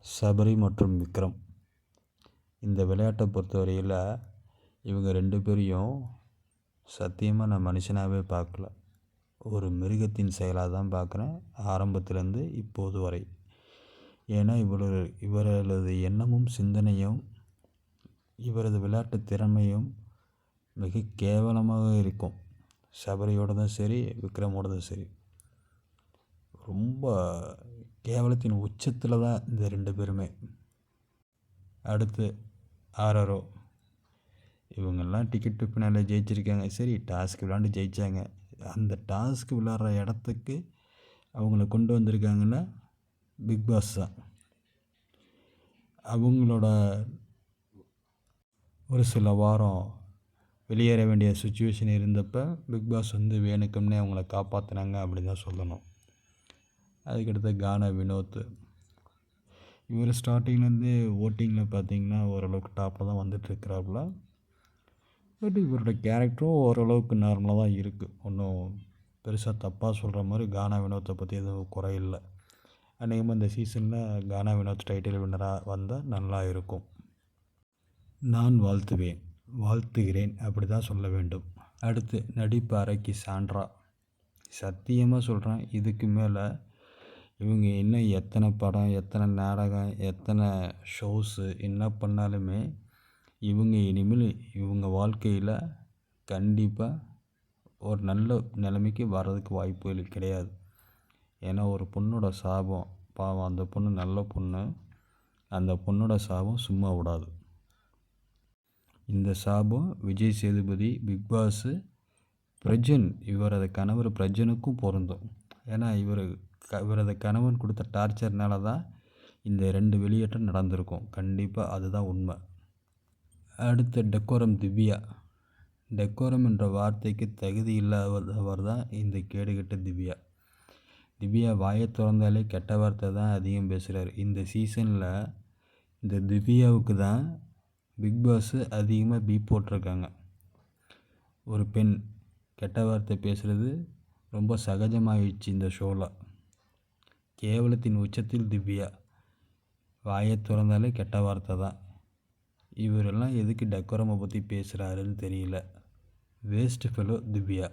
சபரி மற்றும் விக்ரம். இந்த விளையாட்டை பொறுத்தவரையில் இவங்க 2 பேரையும் சத்தியமாக நான் மனுஷனாகவே பார்க்கல. ஒரு மிருகத்தின் செயலாக தான் பார்க்குறேன், ஆரம்பத்திலேருந்து இப்போது வரை. ஏன்னா இவரது எண்ணமும் சிந்தனையும் இவரது விளையாட்டு திறமையும் மிக கேவலமாக இருக்கும். சபரியோட தான் சரி, விக்ரமோட தான் சரி, ரொம்ப கேவலத்தின் உச்சத்தில் தான் இந்த 2 பேருமே. அடுத்து ஆர்ஆர்ஓ. இவங்கெல்லாம் டிக்கெட்டு பின்னால் ஜெயிச்சிருக்காங்க. சரி, டாஸ்க் விளாண்டு ஜெயித்தாங்க. அந்த டாஸ்க் விளாட்ற இடத்துக்கு அவங்கள கொண்டு வந்திருக்காங்கன்னா பிக் பாஸ் தான். அவங்களோட ஒரு சில வாரம் வெளியேற வேண்டிய சுச்சுவேஷன் இருந்தப்போ பிக் பாஸ் வேணுக்கும்னே அவங்கள காப்பாற்றினாங்க அப்படின்னு தான் சொல்லணும். அதுக்கடுத்து கானா வினோத். இவர் ஸ்டார்டிங்லேருந்து ஓட்டிங்கில் பார்த்திங்கன்னா ஓரளவுக்கு டாப்பில் தான் வந்துட்டுருக்கிறாப்புல. பட் இவரோட கேரக்டரும் ஓரளவுக்கு நார்மலாக தான் இருக்குது. ஒன்றும் பெருசாக தப்பாக சொல்கிற மாதிரி கானா வினோத்தை பற்றி எதுவும் குறை இல்லை. அநேகமாக இந்த சீசனில் கானா வினோத் டைட்டில் வின்னராக வந்தால் நல்லா இருக்கும். நான் வாழ்த்துகிறேன் அப்படி தான் சொல்ல வேண்டும். அடுத்து நடிப்பு அறைக்கு சாண்ட்ரா. சத்தியமாக சொல்கிறேன், இதுக்கு மேலே இவங்க இன்னும் எத்தனை படம், எத்தனை நாடகம், எத்தனை ஷோஸு என்ன பண்ணாலுமே இவங்க இனிமேல் இவங்க வாழ்க்கையில் கண்டிப்பாக ஒரு நல்ல நிலைமைக்கு வர்றதுக்கு வாய்ப்புகள் கிடையாது. ஏன்னா ஒரு பொண்ணோட சாபம், பாவம் அந்த பொண்ணு நல்ல பொண்ணு, அந்த பொண்ணோட சாபம் சும்மா விடாது. இந்த சாபம் விஜய் சேதுபதி, பிக் பாஸு, பிரஜன், இவரது கணவர் பிரஜனுக்கும் பொருந்தும். ஏன்னா இவரது கணவன் கொடுத்த டார்ச்சர்னால தான் இந்த 2 வெளியேற்றம் நடந்திருக்கும். கண்டிப்பாக அதுதான் உண்மை. அடுத்த டெக்கோரம் திவ்யா. டெக்கோரம் என்ற வார்த்தைக்கு தகுதி இல்லாதவர் தான் இந்த கேடுகட்ட திவ்யா. திவ்யா வாயை திறந்தாலே கெட்ட வார்த்தை தான் அதிகம் பேசுகிறார். இந்த சீசனில் இந்த திவ்யாவுக்கு தான் பிக் பாஸு அதிகமாக பீப் போட்டிருக்காங்க. ஒரு பெண் கெட்ட வார்த்தை பேசுகிறது ரொம்ப சகஜமாகிடுச்சு இந்த ஷோவில். கேவலத்தின் உச்சத்தில் திவ்யா. வாயை திறந்தாலே கெட்ட வார்த்தை தான். இவரெல்லாம் எதுக்கு டெக்கோரமை பற்றி பேசுகிறாருன்னு தெரியல. Waste fellow Divya.